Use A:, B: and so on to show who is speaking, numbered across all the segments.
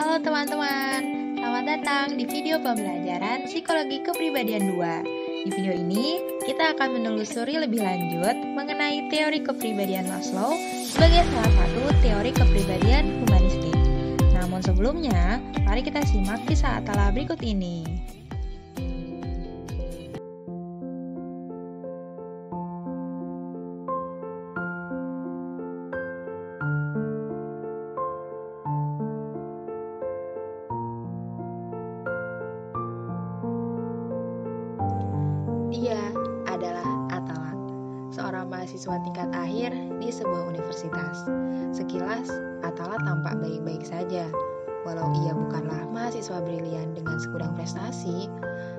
A: Halo teman-teman, selamat datang di video pembelajaran Psikologi Kepribadian 2. Di video ini, kita akan menelusuri lebih lanjut mengenai teori kepribadian Maslow sebagai salah satu teori kepribadian humanistik. Namun sebelumnya, mari kita simak kisah Atala berikut ini. Dia adalah Atala, seorang mahasiswa tingkat akhir di sebuah universitas. Sekilas, Atala tampak baik-baik saja. Walau ia bukanlah mahasiswa brilian dengan segudang prestasi,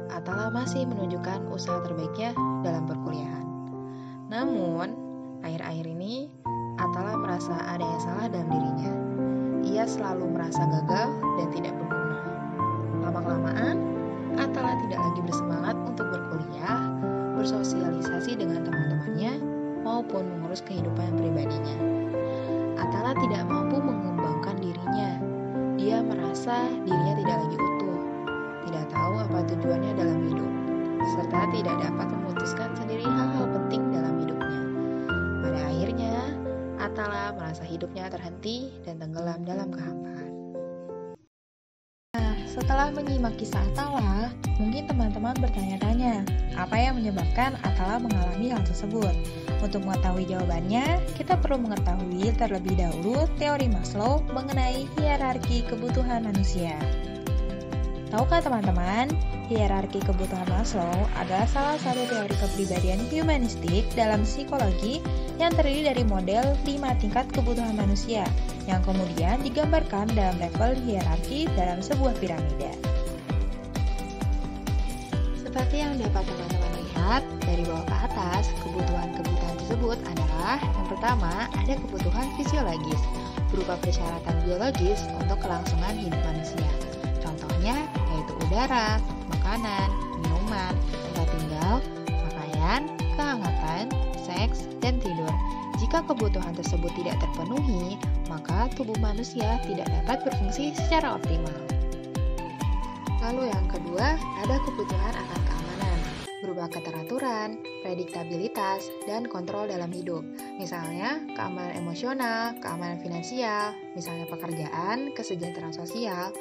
A: Atala masih menunjukkan usaha terbaiknya dalam perkuliahan. Namun, akhir-akhir ini, Atala merasa ada yang salah dalam dirinya. Ia selalu merasa gagal dan tidak berguna. Lama-kelamaan, Atala tidak lagi bersemangat untuk berkuliah, bersosialisasi dengan teman-temannya, maupun mengurus kehidupan pribadinya. Atala tidak mampu mengembangkan dirinya. Dia merasa dirinya tidak lagi utuh, tidak tahu apa tujuannya dalam hidup, serta tidak dapat memutuskan sendiri hal-hal penting dalam hidupnya. Pada akhirnya, Atala merasa hidupnya terhenti dan tenggelam dalam kehampaan. Setelah menyimak kisah Atala, mungkin teman-teman bertanya-tanya, apa yang menyebabkan Atala mengalami hal tersebut? Untuk mengetahui jawabannya, kita perlu mengetahui terlebih dahulu teori Maslow mengenai hierarki kebutuhan manusia. Tahukah teman-teman, hierarki kebutuhan Maslow adalah salah satu teori kepribadian humanistik dalam psikologi yang terdiri dari model 5 tingkat kebutuhan manusia yang kemudian digambarkan dalam level hierarki dalam sebuah piramida. Seperti yang dapat teman-teman lihat dari bawah ke atas, kebutuhan-kebutuhan tersebut adalah yang pertama ada kebutuhan fisiologis berupa persyaratan biologis untuk kelangsungan hidup manusia. Contohnya yaitu udara, makanan, minuman, tempat tinggal, pakaian, kehangatan, seks, dan tidur. Jika kebutuhan tersebut tidak terpenuhi, maka tubuh manusia tidak dapat berfungsi secara optimal. Lalu yang kedua, ada kebutuhan akan keamanan, berupa keteraturan, prediktabilitas, dan kontrol dalam hidup. Misalnya, keamanan emosional, keamanan finansial, misalnya pekerjaan, kesejahteraan sosial,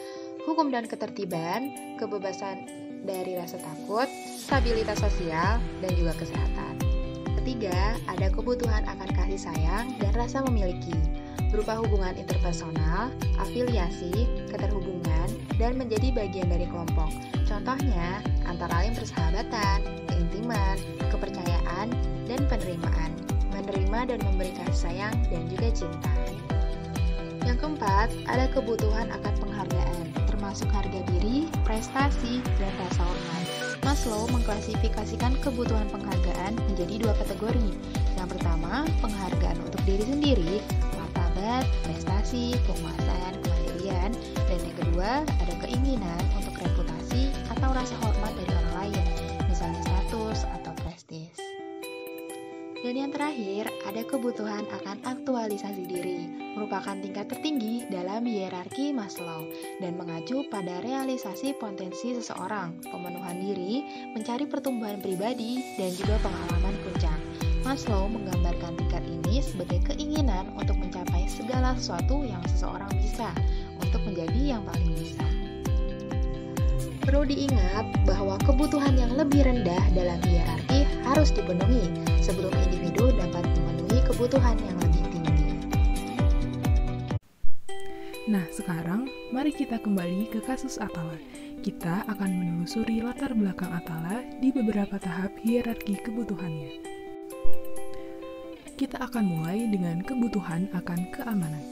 A: hukum dan ketertiban, kebebasan dari rasa takut, stabilitas sosial, dan juga kesehatan. Ketiga, ada kebutuhan akan kasih sayang dan rasa memiliki, berupa hubungan interpersonal, afiliasi, keterhubungan, dan menjadi bagian dari kelompok. Contohnya, antara lain persahabatan, keintiman, kepercayaan, dan penerimaan, menerima dan memberi kasih sayang dan juga cinta. Yang keempat, ada kebutuhan akan penghargaan, termasuk harga diri, prestasi, dan rasa hormat. Maslow mengklasifikasikan kebutuhan penghargaan menjadi 2 kategori. Yang pertama, penghargaan untuk diri sendiri, martabat, prestasi, penguasaan, kemandirian, dan yang kedua, ada keinginan untuk reputasi atau rasa hormat dari orang lain, misalnya status atau prestis. Dan yang terakhir, ada kebutuhan akan aktualisasi diri, merupakan tingkat tertinggi dalam hierarki Maslow dan mengacu pada realisasi potensi seseorang, pemenuhan diri, mencari pertumbuhan pribadi, dan juga pengalaman puncak. Maslow menggambarkan tingkat ini sebagai keinginan untuk mencapai segala sesuatu yang seseorang bisa, untuk menjadi yang paling bisa. Perlu diingat bahwa kebutuhan yang lebih rendah dalam hierarki harus dipenuhi sebelum individu dapat memenuhi kebutuhan yang lebih tinggi.
B: Nah, sekarang mari kita kembali ke kasus Atala. Kita akan menelusuri latar belakang Atala di beberapa tahap hierarki kebutuhannya. Kita akan mulai dengan kebutuhan akan keamanan.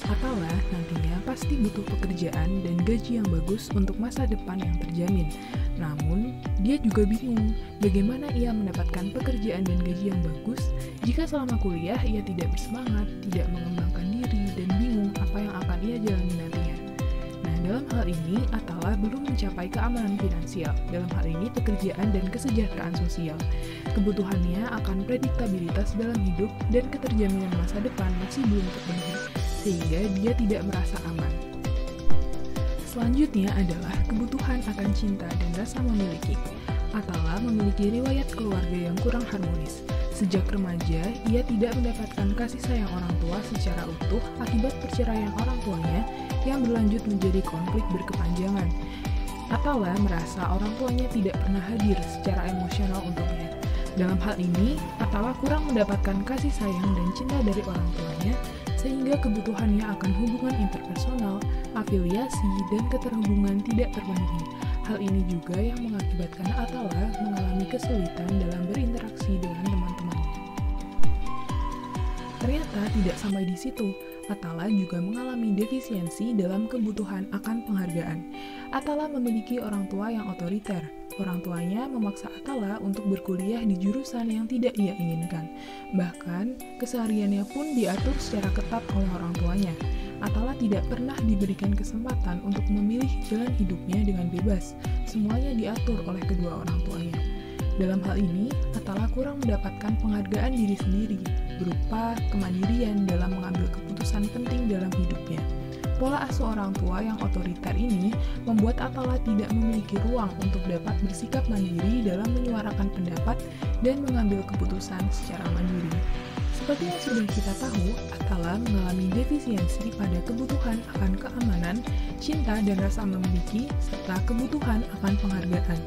B: Atala nantinya pasti butuh pekerjaan dan gaji yang bagus untuk masa depan yang terjamin. Namun, dia juga bingung bagaimana ia mendapatkan pekerjaan dan gaji yang bagus jika selama kuliah ia tidak bersemangat, tidak mengembangkan diri, dan bingung apa yang akan ia jalani nantinya. Nah, dalam hal ini, Atala belum mencapai keamanan finansial, dalam hal ini pekerjaan dan kesejahteraan sosial. Kebutuhannya akan prediktabilitas dalam hidup dan keterjaminan masa depan masih belum terpenuhi, sehingga dia tidak merasa aman. Selanjutnya adalah kebutuhan akan cinta dan rasa memiliki. Atala memiliki riwayat keluarga yang kurang harmonis. Sejak remaja, ia tidak mendapatkan kasih sayang orang tua secara utuh akibat perceraian orang tuanya yang berlanjut menjadi konflik berkepanjangan. Atala merasa orang tuanya tidak pernah hadir secara emosional untuknya. Dalam hal ini, Atala kurang mendapatkan kasih sayang dan cinta dari orang tuanya, sehingga kebutuhannya akan hubungan interpersonal, afiliasi, dan keterhubungan tidak terpenuhi. Hal ini juga yang mengakibatkan Atala mengalami kesulitan dalam berinteraksi dengan teman-temannya. Ternyata tidak sampai di situ, Atala juga mengalami defisiensi dalam kebutuhan akan penghargaan. Atala memiliki orang tua yang otoriter. Orang tuanya memaksa Atala untuk berkuliah di jurusan yang tidak ia inginkan. Bahkan, kesehariannya pun diatur secara ketat oleh orang tuanya. Atala tidak pernah diberikan kesempatan untuk memilih jalan hidupnya dengan bebas. Semuanya diatur oleh kedua orang tuanya. Dalam hal ini, Atala kurang mendapatkan penghargaan diri sendiri, berupa kemandirian dalam mengambil keputusan penting dalam hidupnya. Pola asuh orang tua yang otoriter ini membuat Atala tidak memiliki ruang untuk dapat bersikap mandiri dalam menyuarakan pendapat dan mengambil keputusan secara mandiri. Seperti yang sudah kita tahu, Atala mengalami defisiensi pada kebutuhan akan keamanan, cinta dan rasa memiliki, serta kebutuhan akan penghargaan.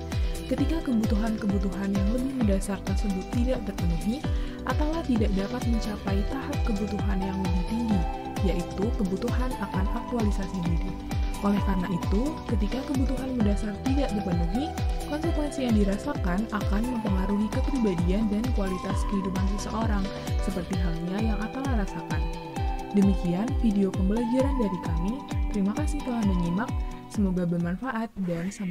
B: Ketika kebutuhan-kebutuhan yang lebih mendasar tersebut tidak terpenuhi, Atala tidak dapat mencapai tahap kebutuhan yang lebih tinggi, yaitu kebutuhan akan aktualisasi diri. Oleh karena itu, ketika kebutuhan mendasar tidak terpenuhi, konsekuensi yang dirasakan akan mempengaruhi kepribadian dan kualitas kehidupan seseorang, seperti halnya yang Atala rasakan. Demikian video pembelajaran dari kami. Terima kasih telah menyimak. Semoga bermanfaat dan sampai